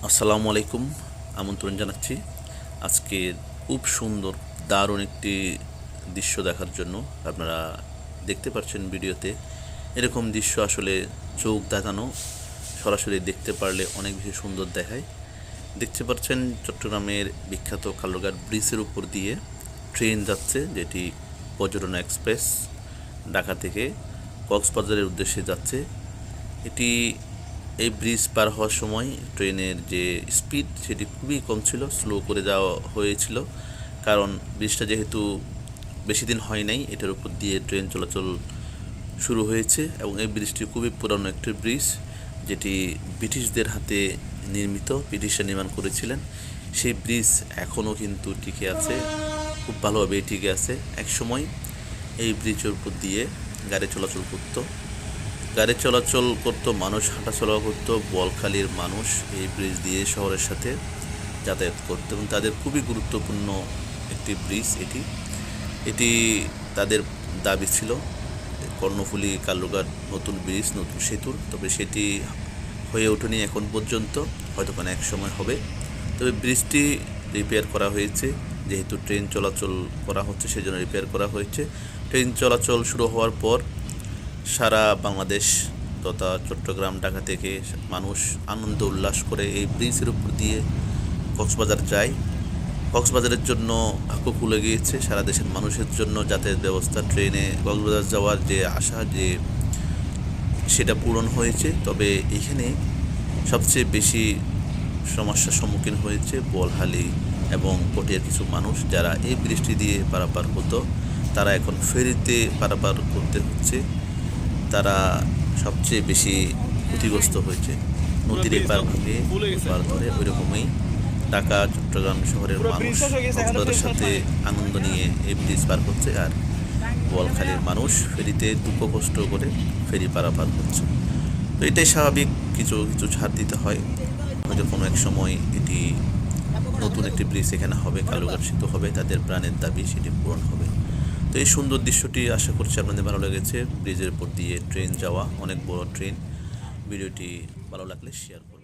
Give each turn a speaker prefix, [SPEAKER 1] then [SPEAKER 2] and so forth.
[SPEAKER 1] আসসালামু আলাইকুম। আমন্ত্রণ জানাচ্ছি আজকে খুব সুন্দর দারুণ একটি দৃশ্য দেখার জন্য। আপনারা দেখতে পাচ্ছেন ভিডিওতে, এরকম দৃশ্য আসলে চোখ ধাঁধানো, সরাসরি দেখতে পারলে অনেক বেশি সুন্দর দেখায়। দেখতে পাচ্ছেন চট্টগ্রামের বিখ্যাত কালুরঘাট ব্রিজের উপর দিয়ে ট্রেন যাচ্ছে, যেটি পর্যটন এক্সপ্রেস ঢাকা থেকে কক্সবাজারের উদ্দেশ্যে যাচ্ছে। এটি এই ব্রিজ পার হওয়ার সময় ট্রেনের যে স্পিড সেটি খুবই কম ছিল, স্লো করে যাওয়া হয়েছিল, কারণ ব্রিজটা যেহেতু বেশি দিন হয় নাই, এটার উপর দিয়ে ট্রেন চলাচল শুরু হয়েছে। এবং এই ব্রিজটি খুবই পুরানো একটি ব্রিজ, যেটি ব্রিটিশদের হাতে নির্মিত, ব্রিটিশরা নির্মাণ করেছিলেন। সেই ব্রিজ এখনও কিন্তু টিকে আছে, খুব ভালোভাবে টিকে আছে। একসময় এই ব্রিজের উপর দিয়ে গাড়ি চলাচল করতো, মানুষ হাঁটাচলা করতো, বলখালির মানুষ এই ব্রিজ দিয়ে শহরের সাথে যাতায়াত করতো এবং তাদের খুবই গুরুত্বপূর্ণ একটি ব্রিজ এটি। এটি তাদের দাবি ছিল কর্ণফুলী কালুরঘাট নতুন ব্রিজ, নতুন সেতুর, তবে সেটি হয়ে ওঠেনি এখন পর্যন্ত, হয়তো কোনো এক সময় হবে। তবে ব্রিজটি রিপেয়ার করা হয়েছে, যেহেতু ট্রেন চলাচল করা হচ্ছে সেজন্য রিপেয়ার করা হয়েছে। ট্রেন চলাচল শুরু হওয়ার পর সারা বাংলাদেশ তথা চট্টগ্রাম, ঢাকা থেকে মানুষ আনন্দ উল্লাস করে এই ব্রিজের উপর দিয়ে কক্সবাজার যায়। কক্সবাজারের জন্য ভাগ্য খুলে গিয়েছে, সারা দেশের মানুষের জন্য যাতায়াত ব্যবস্থা, ট্রেনে কক্সবাজার যাওয়ার যে আশা যে সেটা পূরণ হয়েছে। তবে এখানে সবচেয়ে বেশি সমস্যার সম্মুখীন হয়েছে বলহালি এবং পটিয়ার কিছু মানুষ, যারা এই ব্রিজটি দিয়ে পারাপার হতো, তারা এখন ফেরিতে পারাপার করতে হচ্ছে। তারা সবচেয়ে বেশি ক্ষতিগ্রস্ত হয়েছে। নদীর এপার ভাঙে পার ধরে, ওই রকমই ঢাকা চট্টগ্রাম শহরের মানুষ কক্সবাজারের সাথে আনন্দ নিয়ে এই ব্রিজ পার হচ্ছে, আর বোয়ালখালীর মানুষ ফেরিতে দুঃখ কষ্ট করে ফেরি পারাপার হচ্ছে। তো এটাই স্বাভাবিক, কিছু কিছু ছাড় দিতে হয়। হয়তো কোনো এক সময় এটি নতুন একটি ব্রিজ এখানে হবে, কালুরঘাট সেতু হবে, তাদের প্রাণের দাবি সেটি পূরণ হবে। তো এই সুন্দর দৃশ্যটি আশা করছি আপনাদের ভালো লেগেছে। ব্রিজের উপর দিয়ে ট্রেন যাওয়া, অনেক বড় ট্রেন। ভিডিওটি ভালো লাগলে শেয়ার করুন।